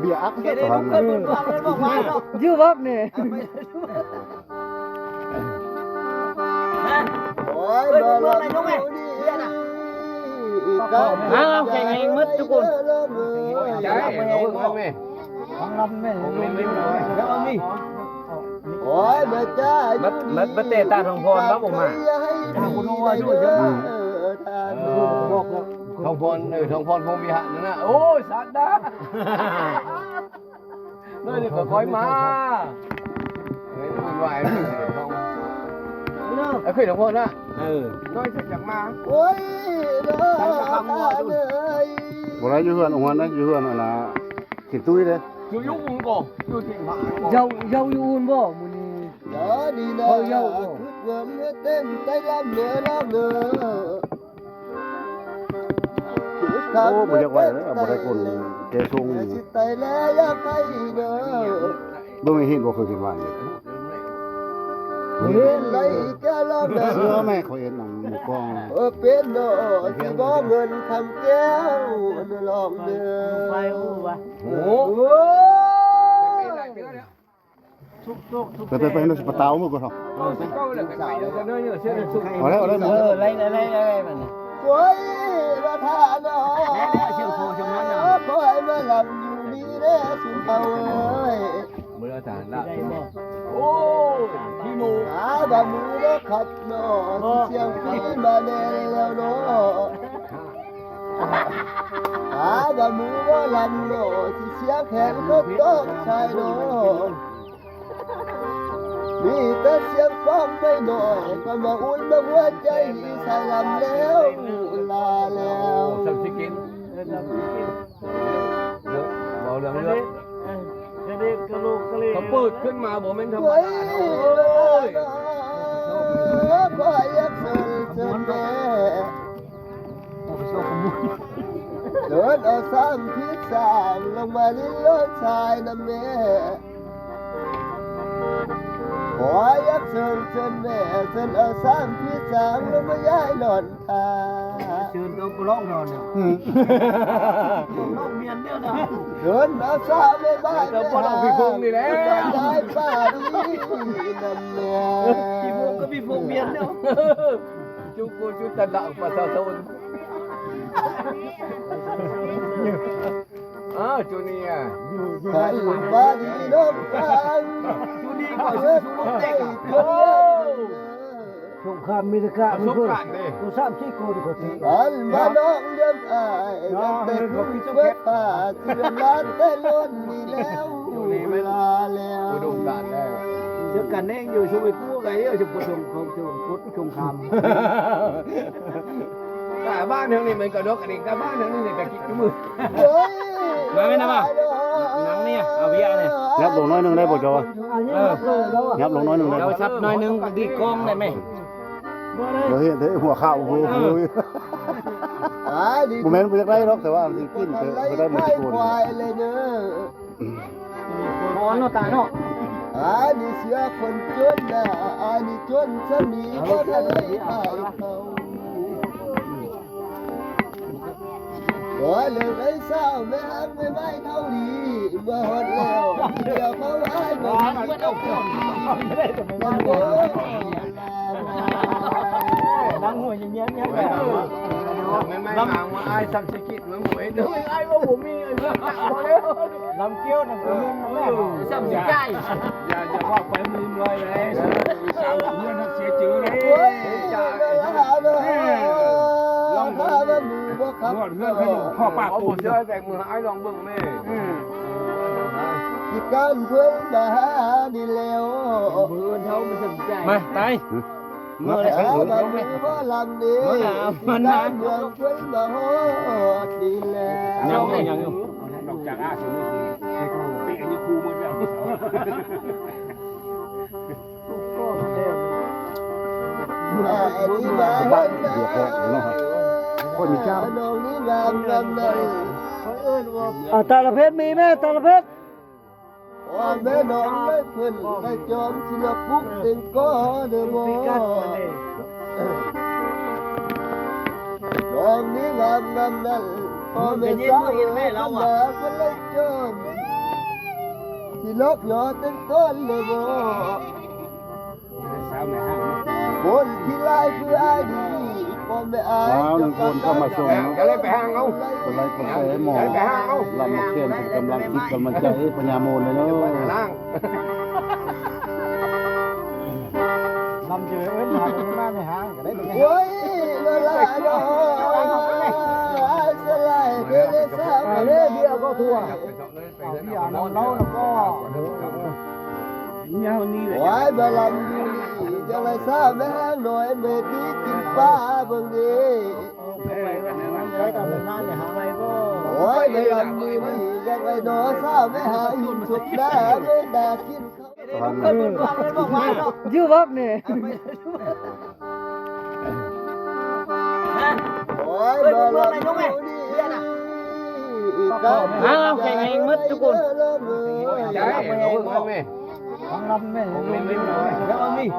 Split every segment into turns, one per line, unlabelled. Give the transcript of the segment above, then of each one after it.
บียร์อัก
แกได้ลูกเกินบุญความเลยบอกว่าเนาะ
ยื้อวับเนี่ย
โอ้ย
เกิน
บ่
บุญ
ละ
อะไรน้องแม่เรียนอ่ะ
อ้าวแข่งเองมึดทุกคน
ใช่เอาเพิ่งแม่
ของลำแม่
ผมไม่รู้
แล้วเอามี
โอ้ยบ่จ้า
มัดเตะตาทองพรบ้าผมอ่ะ
คุณว่าช่วยเสียทาง
ทองพรทองพรพงวิหารนั่นนะโอ้ยสัตว์ดาเลยนี่ก็คอยมาเฮ้ยมันไหวทองไอ้คุยทองพรนะน้อยจากมา
โอ้ยเด้อ
บ่ได้อยู่เฮือนองค์นั้นอยู่เฮือนนั่นล่ะสิตุ้ยเด้
อยู่ยุ่งก่อนอยู่ที่ผา
เยาอยู่อุ่นบ่มื้อนี้
เด้อดีนะคือว่าเมื่อเต้นใจลำเนื้อลำเนื้อ
โอ้บ่อยากไว้เด้อบ่ได้คนแกทรง
สิตายแล้วอย่าไปเด้อ
บ่มีเห็นบ่เคยคิดว่าเนี่ย
เห็นไรก็ลำเด้อ
เสื้อแม่เขาเห็นหนังหมู่กอง
เป็นเนาะสิบ่เงินคำแก้วลองเด้อ
ไฟอู้วะ
โอ้โห
ไปนสปะตาวมื้อก่อนเนาะ
ก็เลยไปเดี๋ยวจะเนื้อเส้นสุก
เอาแล้วมื้อ
ไล่มัน
โอ้ยมาทานเนาะคอยมาลำอยู่นี่เด้อสุนเทาเอ้ย
มือฐานละโอ้พี่มู
อาบะมือเด้อขับเนาะเสียงปีมาแน่แล้วเนาะอาบะมือเด้อลำเนาะสิเสียงแขนก็ต้องใช่เนาะมีแต่เสียงฟังไม่น้อยก็มาอุ่นมาหัวใจใส่ลำแล้วลาแล้ว
สับชิกินเยอะเบาเรื่องเยอะ
กระเด็กกระโลกกระเล
เขาเปิดขึ้นมาบอกเป็นธรรม
โอ้ย
ดาโอ้ย
ก็อยากเชิญแม่เดินเอาซ้ำพิษสามลงมาลิ้นรถชายน้ำแม่ขออยากเชิญแม่เชิญเอาซ้ำพิษสามลงมาย้ายหล่อนตา
เชิญตัวกล้องนอนเนี่ยน้องเมียนเนี่ยนะ
เดินเอาซ้ำไม่บ้าน
เติมพอเราพี่พงนี่แหละ
ย้ายป้าดีน้ำแม่
พี่พงก็พี่พงเมียนเนี่ย
จุกูจุตะดังประชาชนอ้าวจูเนีย
ใครบ้าดีน้องกัน
ดูดีกว่าชื่อชูรถเด็ก
โอ้
สงครามมีตะกะ
ประสบการณ์ดิ
กูสามสี่คนก็สิ
อันมาน้องเลี้ยงอายยังแต่คุณเพื่อป่าเชื่อล้านแต่ล้นนี่แล้วเวลาแล้ว
อุดมการณ์ได้
เชื่อกันแน่งอยู่ช่วยกู้ไงเดี๋ยวจะปวดชงพุทธชงคำ
แต่บ้านทางนี้มันก็ดกอันนี้แต่บ้านทางนี้เนี่ยแต่กิ๊กมือ
เฮ้ย
มาไหมนะบ่หนังเนี่ยเอาเบียร์เนี่ย
ยับลงน้อยนึงได้บ่จอ
อันนี้รับเลยแล้วอ่ะ
ยับลงน้อยนึงได้
เรา
บ่
ซับหน่อยนึงดีกล้องได้ไหม
บ่ได้
บ่เห็นเด้หัวข้าวโอ้โหบ่แม่นบ่อยากได้หรอกแต่ว่าสิกินก็ได้หมดทุกคน
ควายเลยเนอะ
นอนเนาะตาเนาะ
อันนี้เสียคนจนนะอันนี้จนสมีก็ได้ขายเขาโอ้ยเลยไอ้เศร้าแม่ฮักไม่ไม่เท่าดีเมื่อหดแล้วเดี๋ยวเขาไล่มาไม่ต้องคนมันโอ้ย
นั่งหัวเงี้ยๆ
ไม่มาว่าไอ้สัมสกิจมันหมวยเด้อไอ้ว่าผมมีไอ้เรื่องพอแล้ว
ลำเกี้ยวน้ำกระมุนน้ำแม่
ซับสิใจ
อย่าว่าไปมือลอยเลยสาวเพื่อนนักเสียจื้อเลย
โอ้ย
จ่า
หาเลยลองหาว่ามือบ่ขับ
เพื่อนเขาอยู่พ่อปากปูเสื้อแต่มือไอ้ลองเบิ่งแม่
ที่การเพิ่งมาหาดีแล้ว
มือเท่าไม่สนใจ
มาตาย
เมื่อไหร่
หาว่ามือบ่ลำดีที่การเมืองเพิ่งมาฮอดดีแล้ว
ยังอยู่นอกจากอาสมุทรปีอันนี้ครูมือแล้ว
อันนี้มา
บ้านเดือดแท้เนาะครับคนมีเจ้า
น้องนี่งามงามเลย
ตาละเพชรมีแม่ตาละเพชร
ว่าแม่น้องได้เพิ่นได้จอมศิลปุกเต็งก็เด้อบ่
มีกัดมันเด้
น้องนี่งามงามนั่นพ่อแม่สาวแม่เราอ่ะก็เลยจอม ที่ลกหยอตั้งต้นเลยบ่คนที่ไล่คืออายดีก็ไม่อาย
ว้าวหนึ่งคนเข้ามาส่ง
จะเล่นไปห้างเอา
คนไลค์กาแฟหมอ
ไปห้างเอา
ลำมาเขียนเป็นกำลังจิตกำลังใจให้ปัญญาโมนเลยเนาะ
ล่าง
ลำเจอเว้นหาคนมาในห้างก็ได้ตรงนี้
โอ้ยละลายดอกสลายเด้อสาว
เด้เบียร์ก็ทั่ว
เอาพี่อ่านนอนเล่าแล้วก็เนี่ยวันนี้เลย
โอ้ยบลำดีจะไรสาวแม่หน่อยเมื่อที่กินปลาเบิ่งดี
ได้ตามงานเนี่ยหาอะไรก็
โอ้ยบลำดีนี่ยังไรหนอสาวแม่หาหินสุดหน้าไม่ด่ากินเขา
ทาง
ยื้อวับเนี่ย
โอ้ยบลำดีแข่งเองมัดทุกคน
ใช่เอาเอาไหม
ของลำแม่ไม่แล้วเอานี่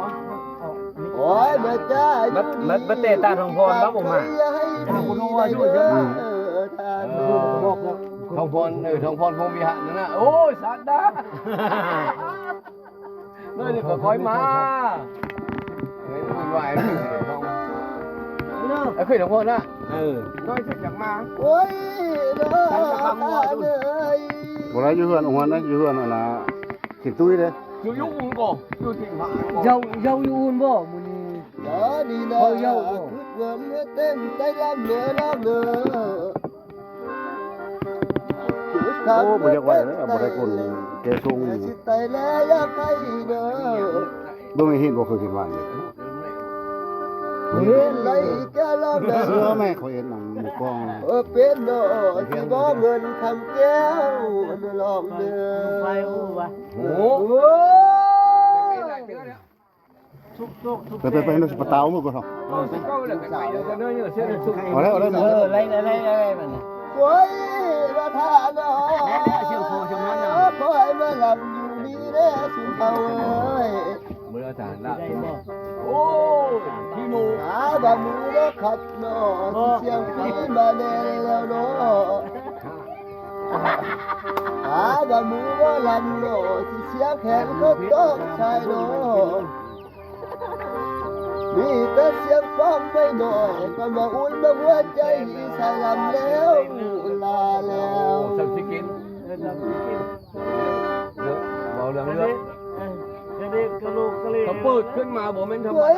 โอ้ยมาจ้ามัดเตตาทองพรบ้าผมมาคุณว่าช่วยใช่ไหม
บอกแล้ว
ทองพรทองพรพงวิหารนั่นนะโอ้ยสัตว์นะนั่นนี่ก็คอยมาเฮ้ยมันไหวทองไอ้เคยทองพรนะน้อยจากมา
โอ้ยเด้อเลย
บ่ได้อยู่เฮือนองค์นั้นอยู่เฮือนน่ะสิตุ้ยเด้
อยู่ยุ่งก่ออยู่ที่ผา
เยาอยู่อุ่นบ่มื้อนี้
เดี๋ยวดีนะทุกวันเต้นใจลำเนื้อลำเนื้อ
โอ้บ่อยากไหวเลยบ่ได้คนแกทรง
สิตายแล้วอยากไปเด้อ
บ่มีเห็นบ่เคยคิดว่าเลย
เห็นไรแกลำเนื้
เสื้อ
อ
แม่เขาเห็นหนังหมู่กอง
เป็นโนที่บ่เงินคำแก้วลองเนื้อ
ไปอู้วะ
โอ้โห
ไปนึกปะเตามื้อก่อนเนาะ
ก็เลยไปจะเนื้อเยอะเสียสุก
เอาแล้วมัน
ไรมัน
โอ้ยมาทานเนาะคอยมาลำอยู่นี่เด้อสุนเทาเอ้ย
เมื่อจานละโอ้พี่หนู
หาบะมือแล้วขับเนาะเสียงปีมาแน่แล้วเนาะหาบะมือว่าลำเนาะที่เสียงแขนก็ต้องใช่เนาะมีแต่เสียงฟังไม่น้อยก็มาอุ่นมาหัวใจใส่ลำแล้วลาแล้ว
สับสิกินเบาเรื่องเรื่องเขาเปิดขึ้นมาบอกเป็นธรรม
เฮ้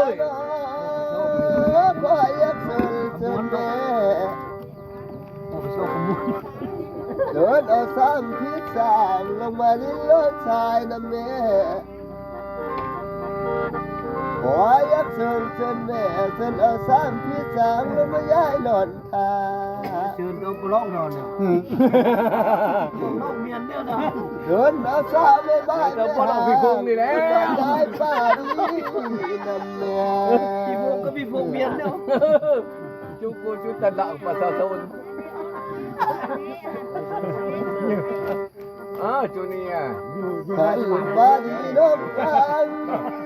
ย
ดาโอ้ย
ก็อยากเสิร์ฟแม่
เอาไปโชว์ขมุน
เดินเอาซ้ำพิษสามลงมาลิ้นรถชายน้ำแม่ขออยากเสิร์ฟแม่เสิร์ฟเอาซ้ำพิษสามลงมาย้ายหล่อนตา
เชิญตัวปล้องนอนเนี่ยน้องเมียนเนี่ยนะ
เดินเอาซ้ำไม่บ้าน
เติมพลังพี่พงนี่แหละ
ได้ป้าดีน้ำแม่
พี่พงก็พี่พงเมียนเนี่ย
จุกูจุตะดักประชาชนจูเนีย
ใครบ้าดีน้องกัน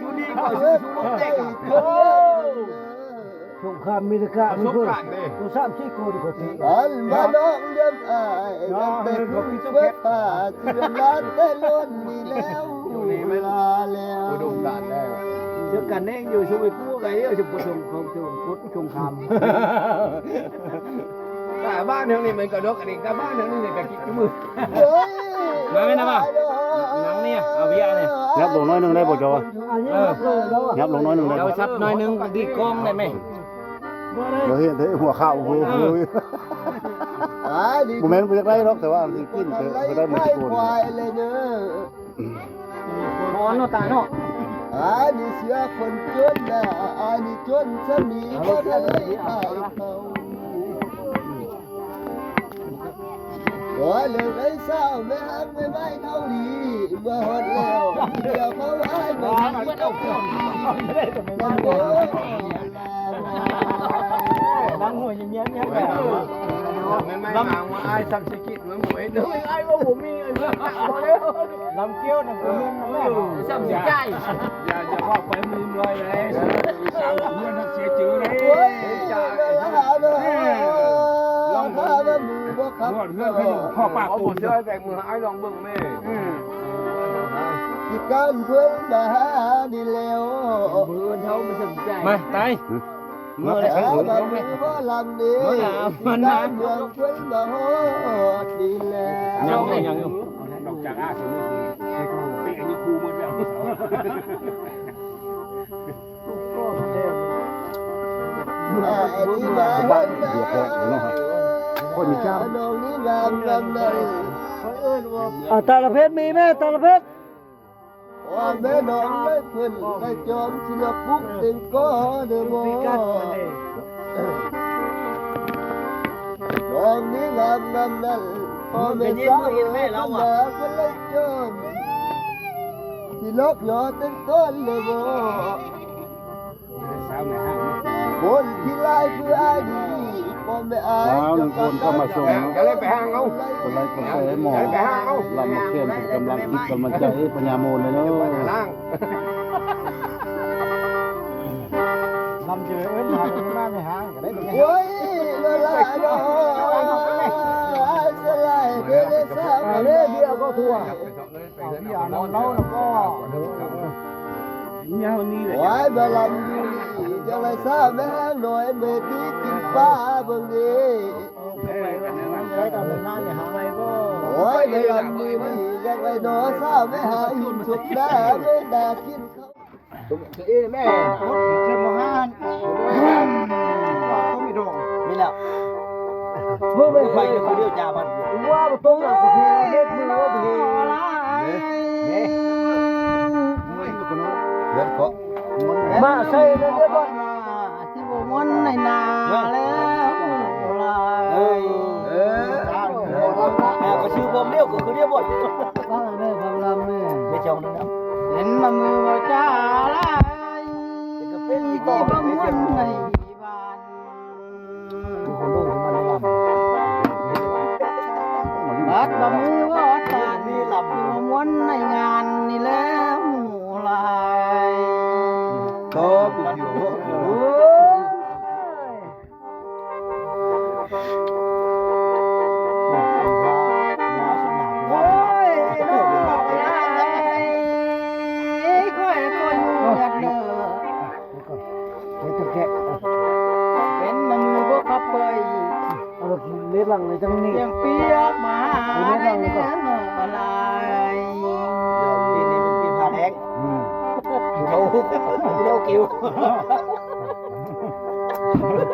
ดูนี่ก่อนชูรถเด็ก
โอ้
สงครามมีกะ
ประ
มี
สบ
เพิ่น
การณ์ดิ
กู3-4คนก็สิ
อันมาน้องเดินอายยังแต่คุณเพื่อป่าที่เวลาแต่ล้นนี่แล้วเวลาแล้ว
อุดมการณ์ได้
เจอกันเองอยู่ช่วยกู้ไงเอาจะปชมของชมพุทธชมคำ
แต่บ้านเท่านี้มันก็ดกอันนี้แต่บ้านเท่านี้เนี่ยก็คิดจุมือ
เฮ้ย
มาไหมนะบ่นังเนี่ยเอาเบียร์เนี่ย
ยับลงน้อยนึงได้บ่จอ
อันนี้แล้ว
ยับลงน้อยนึงได้
เรา
บ่
ซับหน่อยนึงดีกล้องได้ไหม
บ่ได้
เราเห็นหัวข้าวโอ้โหบ่แม่นบ่อยากได้หรอกแต่ว่าสิกินก็ได้หมดทุกคน
ควายเลยเนอะ
นอนเนาะตาเนาะ
อันนี้เสียคนจนนะอันนี้จนสมีก็ได้เอาเขาโอ้ยเลยไอ้เศร้าไม่ฮักไม่ไม่เท่าดีเมื่อหดแล้วเดี๋ยวเขาไว้ไม่ฮักไม่ต้องคนมันโง่
นั่งหัวเงี้ยเงี้ย
ไม่มาว่าไอ้สัมสิกิจมันหมวยเลยไอ้ว่าผมมีไอ้เรื่องหนักพอแล้ว
ลำเกี้ยวนั่งเงินแม่ซ้ำสิใจ
อย่าว่าไปมือลอยเลยเพื่อนนักเสียจื้อเลย
โอ้ยจ่าลองหาว่ามือบ่ค ครับ
เพื่อนพี่พ่อปาก
เอา
ปู
ผมเชื่อแต่มือไอ้ลองเบิ่งแม่
ที่การเพื่อนมาหาดีแล้ว
เพื่อนเขาไม่สนใจ
มาตาย
เมื่อไหร่มาเมืองว่าลำนี้ที่การเมืองเพื่อนมาหอดดีแล้ว
ยังอยู่นอกจากอาสมือปีอันนี้ครูมือแล้ว
ที่มาเห็นนะคนมีเจ้าน้องนี้งามงามเลย
ตาละเพชรมีไหมตาละเพชร
ว่าแม่น้องไม่เพิ่นได้จอมศิลปุกถึงก็เดมอน้องนี้งามงามนั่นพอแม่สาวแม่เราอ่ะก็เลยจอมสิลกหยอตึงต้นเลยบ่
สาวในห้าง
คนที่ไล่เพื่ออดีพอแม่อาย
แล้วหนึ่งคนเข้ามาส่ง
จะเล่นไปห้างเอา
อะไรกาแฟหมอลำมาเขียนเป็นกำลังจิตกำลังใจปัญญาโมนเลยเนาะ
ล่าง
ลำเจอเว้นหาคนบ้านในห้างก็ได้เป็นไง
โอ้ยละลายน้อยสลายเด้อสาว
เล่เดียวก็ทั่ว
พี่อาน้องเราแล้วก็เนี่ยวันนี้เลย
โอ้ยมาลำดีจะไรสาวแม่หน่อยเมื่อที่กินป้าเบิ่งดี
ได้ตามงานเนี่ยหาอะไรก็
โอ้ยไม่ลำดีนี่ยังไงหนอสาวแม่หาหินสุดหน้าไม่ด่ากินเขา
แม่
เชื่อมห้านก็มีดง
ไม่แล้ว
เพื่อไป
ไปเดี๋ยวเขาเดียวจ่ามัน
ว่าตรงหลังเพชรเม็ดมือว่าเพชร
เดินเกาะ
มาใส่เลยเด้อบ่
ที่บ่มวนในนาแล้วลา
เอ้ยแม่ก็ชื่อผมเรียวก็คือเรียวบ่อย
ฟังแม่ฟังลำแม่
ไม่จองนึงนะ
เห็นมามือว่าจ้าลาย
แต่ก็เป็นอีก
ที่
ต่อ
บ่
ไม่
มว
เจ็
น
บ
ในบ้าน
คนลูกมันล
บัดบ่มือว่าตาที่บ่มวนในงานนี่แล้วลาย
ำก็บุกอยู่
โอ้ย โอ้ยน้องลายค่อยก็อยู่ยัดเด้อ เป็นมามือพวกขับไป
เอาเล็ดหลังเลยจังนี่
ยังเปียกมาในเนื้ออะไร
ปีนี้เป็นปีผ่านแห้งเขาโลกิว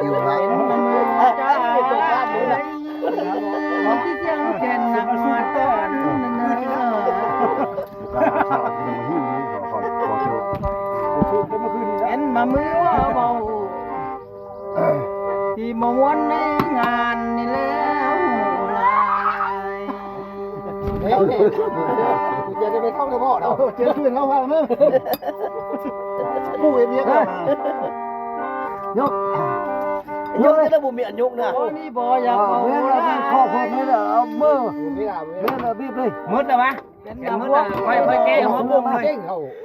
กิวนะ
เป็นมามือจ้าที่เจียงเจนนักมาต้อนเนื้อ เป็นมามือว่าเบาที่มาวนในงานนี่แล้วลาย
จะได้ไปท่องกับพ่อเรา
เจอชื่อเขาว่าเมื่อผู้เมียกัน
ยกจะได้บุญมีอันยกนะ
โอ้นี่บ่อยาก
เอา
เอา
เล่นแล้วมันข้อความนี่แหละเอามือเล่นแล้วบีบเลย
มืดเลยวะ
เป็น
เห็น
มา
มืด
พว
อ่ะ
ก
ค่อยๆแก้หัวบุ้งเลย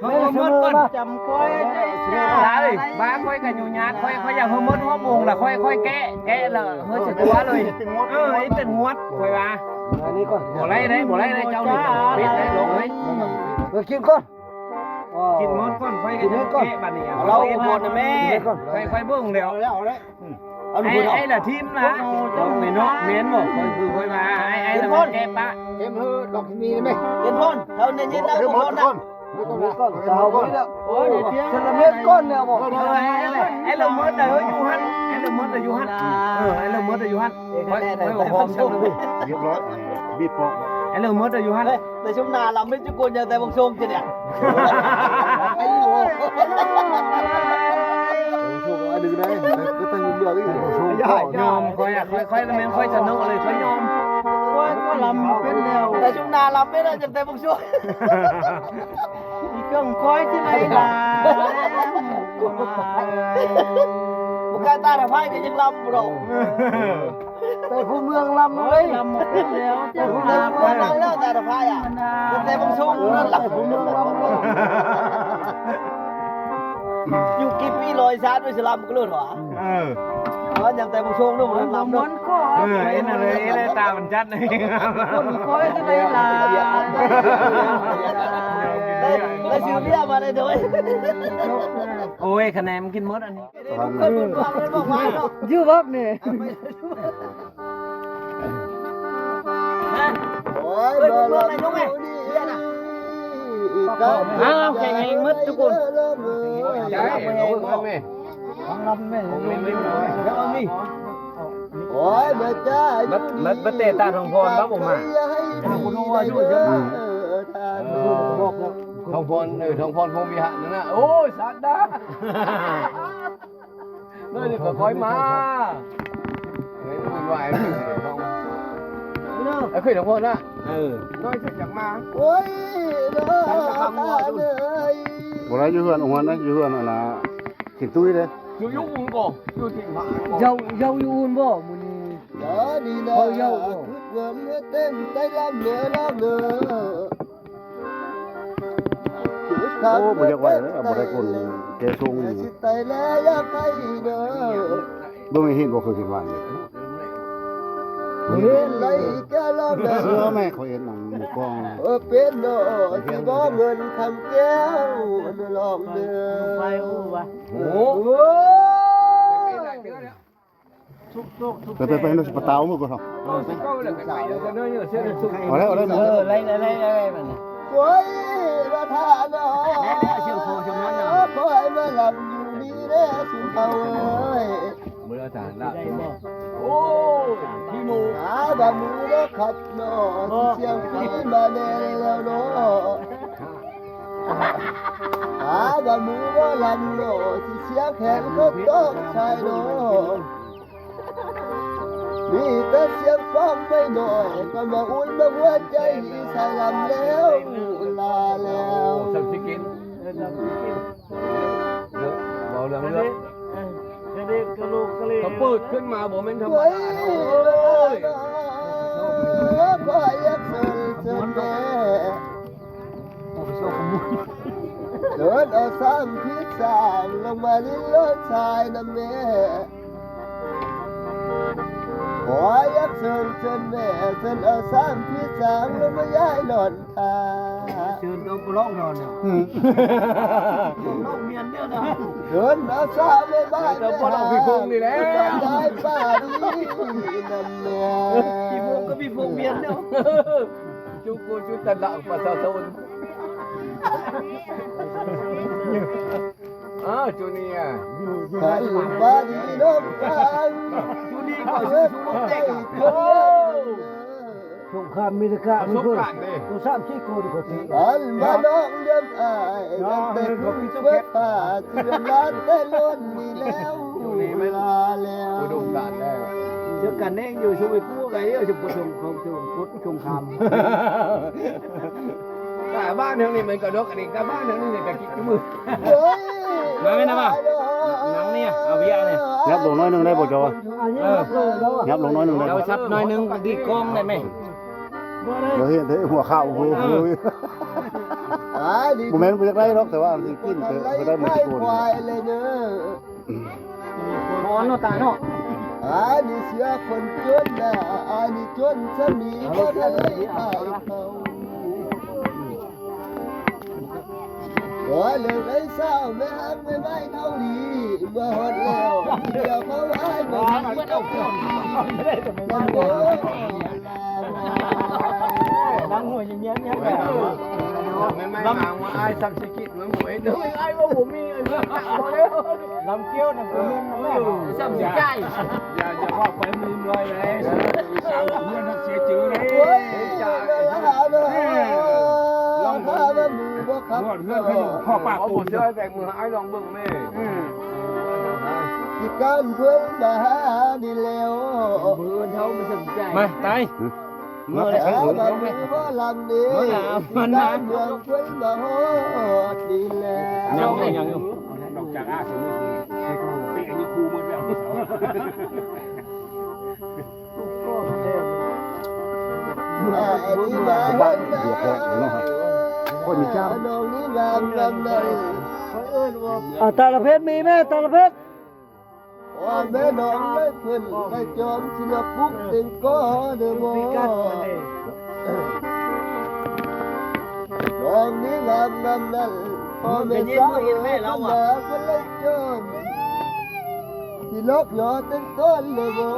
หัวบุ้งมืดก่อน
จำก้อยได้จ้า
ตาเลยบ้าค่อยกันอยู่ญาติค่อยอยากหัวมืดหัวบุ้งละค่อยแก้เลยเฮ้ยเสร็จตัวเลยไอ้เป็นงวดค่อยว่า
อันนี้ก่อน
บ่ไรได้เจ้านี่ปิดได้ลงเลย
กินก่อน
กินมดก่อนค่อยกันแก้บัดนี้
เราหมดนะแม่
ค่อยเบิ่งเดี๋ยว
เอาดูเถอะ
ไอ้ละทีมนะไม่นกเมียนบอกค่อยมาไอ้ละมันแก้ปะ
เอ็มเฮ้ดอกมีไหมเย็นพ่นเท่านี้ยินแล้วพ่นนะ
ก่อนจะเอาไปแล้ว
โอ้ยเพียง
เซนเม็ดก้อนเนี่ยบอก
ไอ้ละมดแต่อยู่หันไอ้ละมดแต่อยู่หันไอ้ละมดแต่อยู่หันค่อยบอกพร้อมกันเลย
เรียบร้อยบีบปอก
ไอ้ละมดแต่อยู่หัน
แต่ช่วงนาเราไม่จุกคนอย่างแต่บางช่วงจะเนี่ยไอ้โง่ช่วงอันนึงได้ก็ตั้งเรื่องอีกช่วง
ยอมค่อยละแม่นค่อยสนุกเลยค่อยยอม
ก้อยก็ลำเป็นแล้ว
แต่ช่วงนาเราไม่ได้จำแต่บางช่วง
อีกเครื่องก้อยที่ไรลา
บุกการตาแต่ไพ่ก็ยังลำหรอก
แต่ผู้เมืองลำเล
เฮ้
ย
ยลำหมดแล้วเจ้า
แต่
ลา
เมื่อนั่งแล้วตาแต่ไพ่อ่ะแต่บางช่วงนั่นแหละ
ผู้เมืองลำเลย
อยู่กิบมีลอยซาดด้วยสลัมก็เลือดหรออย่างแต่บุชงนู่นมันลำ
มั
เนาะ
นก็
เห็นอะไรได้ตามันชัดเลย
คนคอยจะได้ลา
ได้ซื้อเบี้ยมาเลยด้วย
โอ้ยคะแนนกินมดอันนี้
ยื้อบับนี่
โอ้ยมาลองดูนี่
แข่งเองมดทุกคน
ใช่เอาเงินไหม
ของลำแม่
แล้วเอามีโอ้ยมาจ้า
มัดเตะตาทองพรบ้าผมอ่ะ
คุณว่าช่วยใช่ไหม
ทองพรทองพรคงมีหันนั่นนะโอ้ยสัตว์ดาเลยนี่ก็คอยมาเฮ้ยวุ่นวายทองไอ้คุยทองพรนะน้อยจากมา
โอ้ยเด้อ
บ่ได้อยู่เฮือนองค์นั้นอยู่เฮือนนั่นล่ะกินตุ้ยเด้
อยู่ยุ่งก่ออยู่ที่ผา
เจ้าอยู่อุ่นบ่มื้อนี้
เด้อดีนะทุกวันเต้นใจลำเนื้อลำเนื้อ
โอ้บ่อยากไหวเด้อบ่ได้คนแกทรงอยู่
สิตายแล้วอยากไปเด้อ
บ่มีเห็นบ่เคยคิดว่าเลย
เห็นไรแกลำเนื้
เสื้อ
อ
แม่เขาเห็นหนังหมู่กอง
เป็นโนที่บ่เงินคำแก้วลองเนื้อ
ไปอู้วะ
โอ้โห
ไปนสปะตาวมื้อก่อนครับ
ก็เลยไปเดี๋ยวก็เนื้อเสื้อสุก
เอาแล้วมื้อ
ไล่มัน
โอ้ยมาทานเนาะคอยมาลำอยู่นี่เด้อสุเฮาเอ้ย
มืออาจารย์ละโอ้พี่หมู
หาบ่มือเด้อขับเนาะเสียงปีมาแน่แล้วเนาะหาบ่มือบ่ลำเนาะสิเสียงแขนก็ต้องใช้เนาะมีแต่เสียงฟังไม่น้อยก็มาอุ่นมาหัวใจใส่ลำแล้วลาแล้ว
สับชิกินเบาเรื่องเลือด
กระเด็กกระโลกกระเล
เขาเปิดขึ้นมาบอกเป็นธรรม
โอ้ย
ดาโอ้ย
ก็อยากเสิร์ฟเสิร์ฟแม่เดินเอาซ้ำพิษสามลงมาลิ้นรถชายน้ำแม่ขออยากเสิร์ฟเสิร์ฟแม่เสิร์ฟเอาซ้ำพิษสามลงมาย้ายหล่อนตา
เชิญตัวกูร้องนอนเนี่ยร้องเมียนเนี่ยนะ
เดินเอาซ้ำไม่บ้าน
เติมพลังพี่พงนี่แหละ
ได้ป้าดีน้ำแม่
พี่พงก็พี่พงเมียนเนี่ย
จุกกูจุดตะลักประชาชนจูเนีย
ใครบ้าดีน้องกัน
จูนี่ก็ชื่อชูรถเต็ก
โอ้
สงครามมีกะ
ประสบการณ์ดิ
กูสามสี่คนก็สิ
อันมาน้องเลี้ยงอายกันแต่คุณเพื่อป่าเสื่อมล้านแต่ล้นนี่แล้วเวลาแล้ว
อุดมการณ์ได้
เชื่อกันแน่อยู่ชูไปกู้ไงเอาจะปชมของชมพุทธชมคำ
แต่บ้านเท่านี้มันก็ดกอันนี้แต่บ้านเท่านี้เนี่ยก็คิดมือ
โอ้ย
มาไหมนะป่ะน้องเนี่ยเอาเบียร์เนี่ย
ยับลงน้อยนึงได้บ่จอ
อันนี้แล้วอ่ะ
ยับลงน้อยนึงได้
เรา
บ่
ชับน้อยนึงดีกล้องได้ไหม
เดี๋ยวเห็นหัวข้าวโอ้โห
ดี
บ่แม่นบ่อยากได้หรอกแต่ว่าสิกิน
กัน
ไป
ไล่
ได้หมด
ไข่
ทุกคน
ควายเลยเนอะ
นอนเนาะตาเนาะ
นี่เสียคนจนนะนี่จนสมีก็ได้ไล่ไข่เขาโอ้ยเลยไอ้เศร้าแม่ฮักไม่ไม่เท่าดีเมื่อหดแล้วเดี๋ยวเขาไว้มาฮักไม่เอาคนไม่ได้แต่ไม่ได้
ดังหัวอย่างเงี้ยเนี่ย
ไม่มาว่าไอ้สัมสกิจมันหมวยเด้อไอ้ว่าผมมีไอ้เรื่องพอแล้ว
ลำเกี้ยวน้ำกระมินน้ำแม่ซ้ำสิใจ
อย่าว่าไปมือลอยเลยสาวเพื่อนเสียจื้อเลย
โอ้ยจ่าลองพาว่ามือบ่ครับ
เพื่อนเขาอยู่พ่อปากผมจะแบกมือไอ้ลองเบิ่งแม่
ที่การเพิ่งมาหานี่แล้ว
มือเท่ามันสนใจ
มาตาย
มือได้
หา
ครับ
บ่มือบ่ลำนี้มันน้ำเมืองเพิ่งมาฮอดนี่แล้ว
ยังไม่ยังอยู่
นอกจากอาสมุทรปีนี้ครูมือแล้ว
ไอ้ที่มา
บ้านเดือดร้อนเนาะครับคนมีเจ้า
น้องนี่งามลำเลย
ตาละเพชรมีแม่ตาละเพชร
โอ้แม่น้องเลยเพิ่นไปจอมศิลปุกเต็งก็เด้อบ่น้องนี่งามนั่นพ่อแม่สาวแม่เราอ่ะเพิ่นเลยจอมสิลกยอเต็งต้นเลยบ่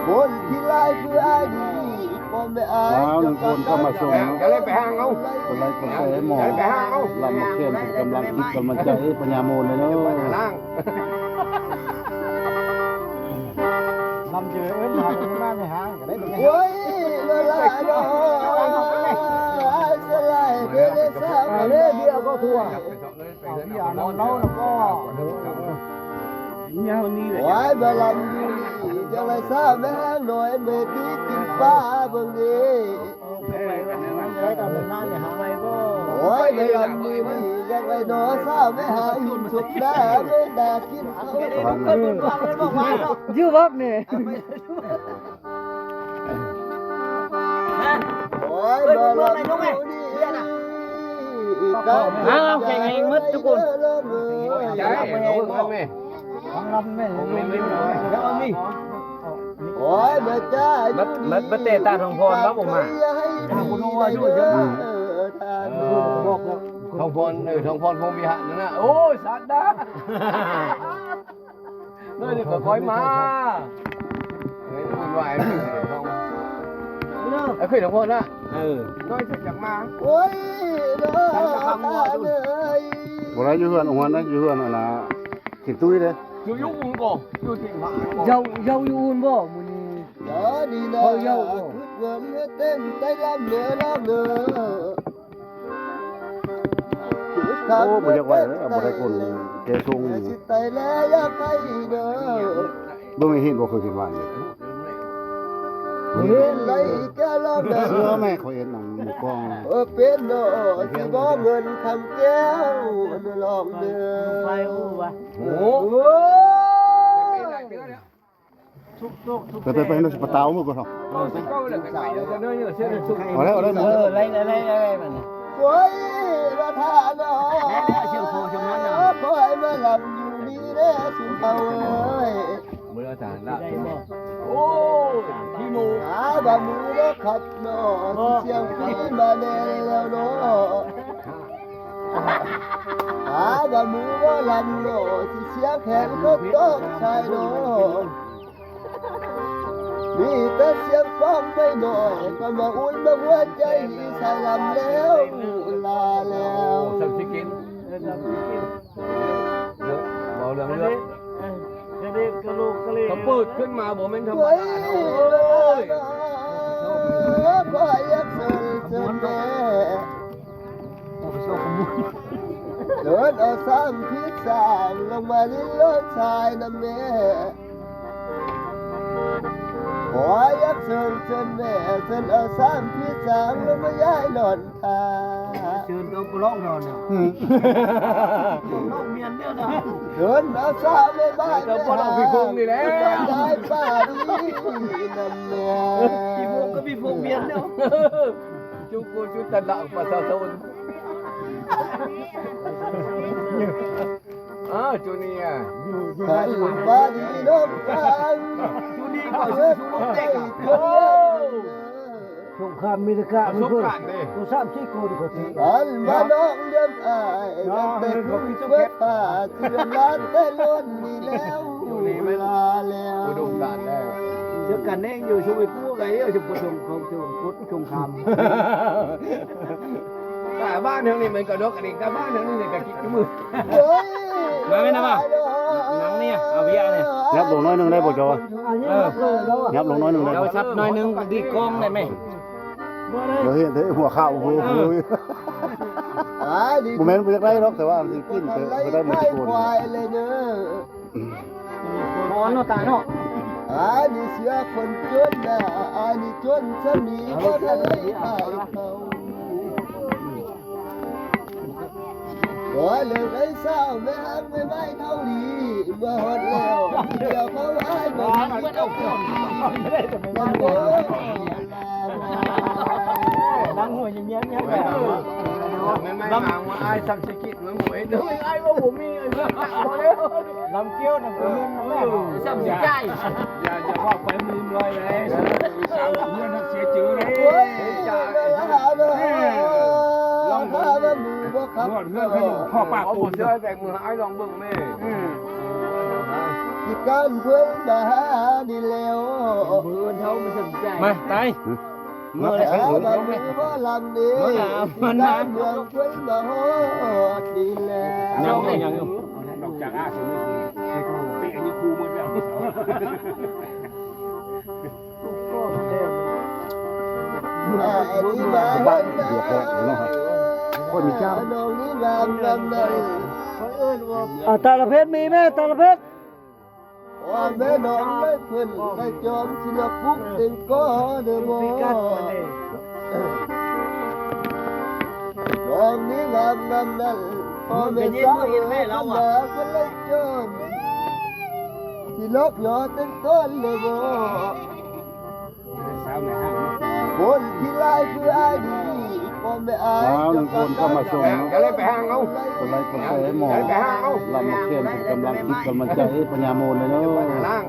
คนที่ไล่คืออายดีพ่อแม่อาย
เอาหนึ่งคนเข้ามาส่ง
จะเล่นไปห้างเอา
คนไรกระแสหมอ
ไปห้างเอา
ลำมาเขียนเป็นกำลังจิตกำลังใจปัญญาโมนเลยเนาะ
ล่าง
ลำเจอเว้นหาตรงนั้นไม่หาก็ได้ตรงนี้
โอ้ยละลายดอกสลายเด้อสาว
เล่เดียวก็ทั่ว
อย่านอนเล่าแล้วก็
เนี่ยวันนี้เลย
โอ้ยบ่ลำอยู่จะไรสาวแม่หน่อยเมื่อกี้กินปลาเบิ่งดี
ได้ตามนั้นเนี่ยหาอะไรก็
โอ้ยไม่ลำมือนี่ยังไงหนอสาวไม่หาหินสุดหน้าไม่ด่ากินเขา
ชื่อวับเนี่ย
โอ้ยบ่ลำอยู่นี่
แข่งเองมืดทุกคน
ใช่เอาเอาไหม
ของลำแม่แล้วเอานี่
โอ้ยบ่จ้า
มัดเตะตาทองพรแล้วผมมา
คุณว่าอยู่ใช่ไหม
บอกแล้ว
ทองพรทองพรคงมีหันนะโอ้ยสัตว์นะเลยนี่ก็คอยมาเฮ้ยมันวายทองไอ้คุยทองพรนะน้อยจากมา
โอ้ยเด้อตาเลย
บ่ได้อยู่เฮือนองค์นั้นอยู่เฮือนน่ะสิตุ้ยเด้
อยู่ยุ่งก่ออยู่ที่หา
เยาอยู่อุ่นบ่มื้อนี้
เดี๋ยวดีนะคือเงินเต้นใจลำเนื้อลำเนื้อ
โอ้บ่อยากไหวแล้วบ่ได้คนแกทรง
สิไตแล้วอยากไปเด้อ
บ่มีเห็นบ่เคยคิดว่านี่
เห็นไรแกลำเด้อ
เสื้อแม่เขาเห็นหนังหมู่กอง
เป็นโนสิบ่เงินคำแก้วลองเด้อ
ไปอู้วะ
โอ้โห
ไปให้นสปะตาวมื้อก่อนเนาะ
ก็เลยไปเดี๋ยวเนื้อเส้นสุก
เอาแล้วมัน
ไรมัน
โอ้ยราทานเนาะคอยมาลำอยู่นี่เด้อสุนเขาเอ้ย
มืออาจารย์ละโอ้พี่มู
อาบะมือเด้อขับเนาะเสียงปีมาแน่แล้วเนาะอาบะมือว่าลำเนาะสิเสียงแขนก็ต้องใช่เนาะมีแต่เสียงฟังไม่น้อยก็มาอุ่นมาหัวใจใส่ลำแล้วลาแล้ว
สับชิกินเบาเรื่องเลือด
กระเด็กกระโหลกกระเล
เขาเปิดขึ้นมาบอกเป็นธรรม
โอ้ย
ดาโอ้ย
ก็อยากเจอเจอแม่เดินเอาซ้ำพิษสางลงมาลิ้นเลือดชายน้ำแม่ขออยากเชิญเชิญแม่เชิญเอาซ้ำพิษสางลงมาย้ายหล่อนทา
เชิญตัวกูร้องนอนเนี่ยร้องเมียนเนี่ยนะ
เดินเอาซ้ำไม่บ้าน
เจ้าพ่อเราพี่พงนี่แหละ
ได้ป้าดีน้ำแม่
พี่พงก็พี่พงเมียนเนี่ย
จุกูจุตะดักประชาชนจูเนีย
ใครป้าดีน้องกัน
ดูนี่ก็ชื่อชูรถเด็ก
โอ้
สงครามมีกะ
ประสบการณ์ดิ
กูสามสี่คนก็สิ
อันมาน้องเดินอายยังเป็นผู้ช่วยป้าที่เดินลาดได้ล้นนี่แล้วเวลาแล้ว
อุดมการณ์ได้
เชื่อกันแน่อยู่ช่วยกู้ไงเอาชุบชมของชมพุทธชมคำ
แต่บ้านเท่านี้มันก็ดกอันนี้แต่บ้านเท่านี้เนี่ยก็คิดจมือ
เฮ้ย
มาไหมนะบ่หนังเนี่ยเอาเบียร์เนี่ย
ยับลงน้อยนึงได้บ่จอ
อันนี้แล้ว
ยับลงน้อยนึงได้
เราซับหน่อยนึงดีกล้องได้ไหม
บ่เห็นหัวข้าวโอ้โหบ่แม่นบ่อยากได้หรอกแต่ว่าสิกินไปได้หมดทุกคน
ควายเลยเนอะ
นอนเนาะตาเนาะ
อันนี้เสียคนจนนะอันนี้จนสมีก็ได้ขายเขาโอ้ยเลยไอ้สาวแม่ฮักไม่ไม่เท่าดีเมื่อหดแล้วเดี๋ยวเขาไล่มาไม่เอาคนมันโง่
นั่งหัวเย็นๆเนี่ย
ไม่ ลำมาไอ้ทำสกิดเหมือนหมวยด้วยไอ้ว่าผมมีไอ้พอแล้วลำเกี้ยวน้ำเงินน้ำแม่ซ้ำสิใจอย่าว่าไปมือลอยเลยสาวเพื่อนทักเสียจื้อเลย
โอ้ยละหาเลยลองมาแล้วมือบ่ครับ
เพื่อนเขาอยู่พ่อป้า
เอา
ปู
ผมจะแบ่งมือไอ้ลองเบิ่งแม่
ที่การเพิ่นมาหานี่แล้ว
มือเท่ามันสนใจ
มาตาย
เมื่อไหร่มามือว่าลำนี้ที่การเมืองเพิ่นมาฮอดนี่แหละ
ยังอยู่นอกจากอาสมุปีอันนี้ครูมือแล้ว
อันนี้มาบ้านเดียวกันนะครับคนมีเจ้าน้องนี่งามลำนั้น
ตาละเพชรมีไหมตาละเพชร
ว่าแม่น้องได้เพิ่นได้จอมศิลปุกถึงก็เด้อบ่น้องนี่งามลำนั้นพ่อแม่สาวแม่เราอ่ะก็เลยจอมสิลกหยอตึงต้นเลยบ่
สาวในห้าง
คนที่ไล่คืออายดีพ่อแม่อาย
สาวหนึ่งคนเข้ามาส่ง
จะเล่นไปห้างเอา
คนไรคนใส่หมอลำมาเขียนเป็นกำลังจิตกำลังใจปัญญาโมนเลยเนาะ
ล่าง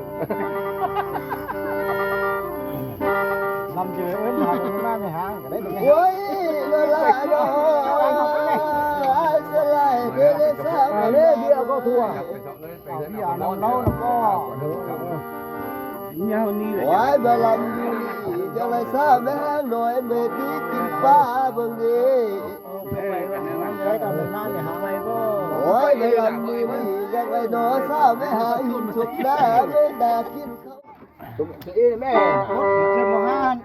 ลำเจอเอ้ยหาคนมาไม่หางก็ได้ตรงนี้
โอ้ยละลายดอกอายสลายเด้อสาว
เด้เดียวก็ทั่ว
ไปสอบเลยไป
เอา
เล่น
อย่า
เอา
น้ำเล้าแล้วก็
เนี่ยวันนี้เลย
โอ้ยบลำดีจะไรทราบแม่หน่อยเมื่อที่กินป้าเบิ่งดี
ได้ตามเป็นน้ำเนี่ยหาอะไรก็
โอ้ยบลำดีนี่ยังไงหนอทราบแม่หาหินสุกหน้าไม่ด่ากินเขา
เอ้แม่
เชื่อมหาน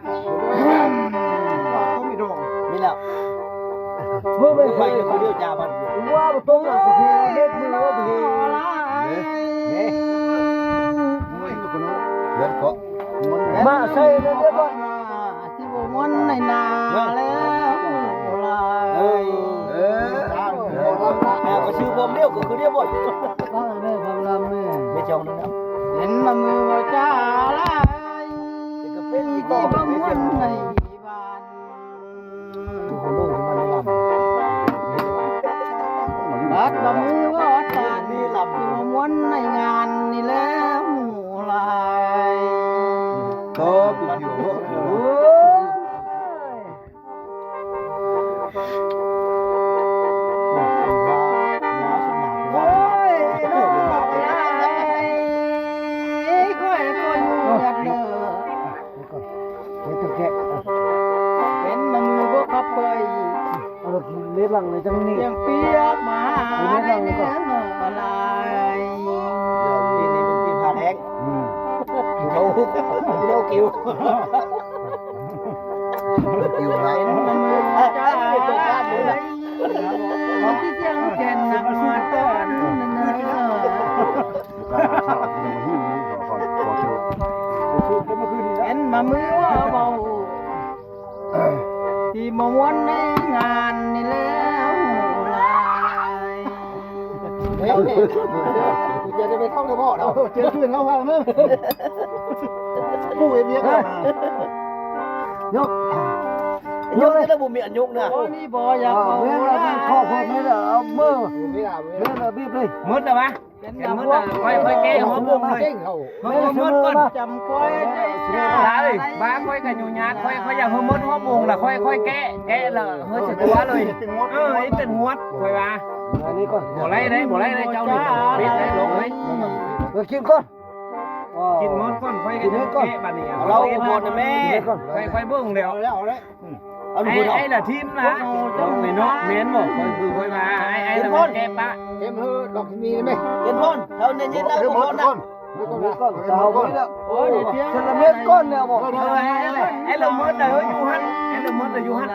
ก็มีดอกนี่แหละ
เมื่อไป
ไปเดี๋ยวเดียวจ่ามัน
ว่าตรงหลังพี่เด็กมือว่าพี่
เดินเกาะ
มาใส่เลยเดี๋ยวก่อน
ที่บ่ม้วนในนาแล้วเอ้ยแม่ก็ชื่อผมเดียวก็คือเดียวบ่ก็ได้ความลำนี่ไม่จองนึงนะเห็นมามือว่าจ้าลายก็เป็นอีกต่อบ่ม้วนในบ้านทุกคนรู้มันลำบัดมามือว่าตานี่ลำที่มาม้วนในงานนี่แล้วลาย
ก็ปุ๊บอยู่
เป็นมามือพวกขับไป
เอาเล็บหลังเลยจังนี่
ยังเปียกมาในเนื้ออะไรนี่เป็นปีผ่านแห้งเขาโลกิวกิวไรมามือจ้าตัวข้ามเลยที่เจียงเจนนักมาต้นเนื้อเห็นมามือว่าเบาที่มาวนในงานนี่แล้วลายกูจะได้ไปท่องกับพ่อเนาะเจอคืนเขาฟังเนอะผู้เมียกันยกนี่แล้วบุมีอันยกนะนี่บ่อยากเอา
เรื่องเราเป็นข้อพอไม่ได้เอามือเรื่องเราบีบเลย
มืดเลยวะเป็นมืดอ่ะค่อยแก้หัวมุมเลยหัวมุมมืดก่อน
จำก้อยได้
ลาเลยบ้าค่อยกันอยู่ญาติค่อยอยากหัวมุดหัวมุมละค่อยแก้ละเฮ้ยเสร็จตัวเลยไอ้เป็นงวดค่อยว่า
อันนี้ก่อน
บ่ไรได้เจ้านี่ปิดได้ลงเลย
เรากินก่อน
กินมดก่อนค่อยกันแก้บัดนี้
เราหมดนะแม่
ค่อยเบิ่งเดี๋ยว
เอาเลย
ไอ้ละทีมละไม่เนาะเม้นบ่ค่อยคือค่อยมาไอ้ละแก้ปะ
เอ็มเฮ้ดอกมีไหมเย็นพ่นเราเย็นแล้วพ่นนะ
ก่อนจะเอาไปแล้ว
โอ้ยเพียง
ชนเม็ดก้อนเนี่ยบอก
ไอ้ละมดน่ะอยู่หั่นไอ้ละมดน่ะอยู่หั่น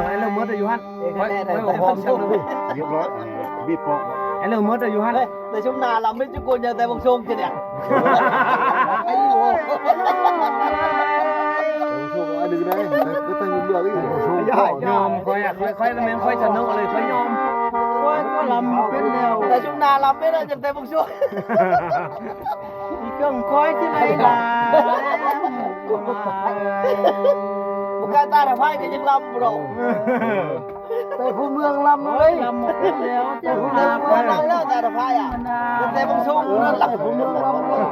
ไอ้ละมดน่ะอยู่หั่นค่อยบ่พร้อมจังเลย
เรียบร้อยบีบปอก
ไอ้ละมดน่ะอยู่หั่น
แต่ช่วงนาเราไม่จุกคนอย่างแต่บางช่วงจะเนี่ยไอ้โว้
ช่วงอันนึงได้ก็ต้องเลือกอีกช่วง
ยอมค่อยละแม่นค่อยสนุกเลยค่อยยอม
ก็ลำเป็นแล้วแต่ช่วงนาลำไม่ได้จำแต่บางช่วงอีกเครื่องคอยที่ไหนล่ะ
บุกตาละไพ่ก็ยังลำหรอก
แต่ผู้เมืองลำเลยลำหมดแล้ว
แต่ผู้เมืองลำแล้วตาละไพ่อ่ะแต่บางช่วงนั่นแหละ
ผู้เมืองลำเลย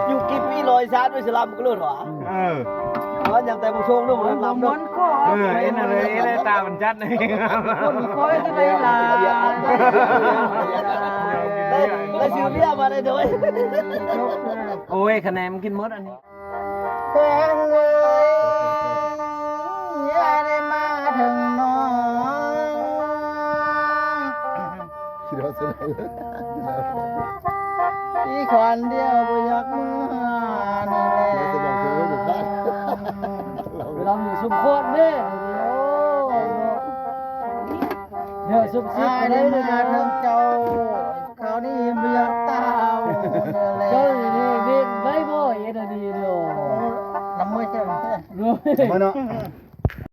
อยู่กินพี่ลอยชาร์จด้วยสลัมก็เลือดหรอเพราะอย่างแต่บางช่วงนู่นลำ
มันก็
เอ็นอะไรได้ตามันชัดเลย
คนคอยก็ได้ลา
ได้ชื่อเรียกมาได้ด้วย
โอ้ยคะแนนมันกินมดอันนี้
แพงเลยอย่าได้มาถึงน้อง
คิดว่าสนุก
อีกคนเดียวบ่อยากมานี่แหละ
สนุกคือไม่หยุดได้
เวลามีสุมโคตรเนี่ยเนี่ยสุมซิ
อายได้มาถึงเจ้าเขานี่บ่อยากตาม
เจ้านี่ได้บ่อยเอ็นดีเดียว
น้ำมือเจ้า
รู้
มาเนาะ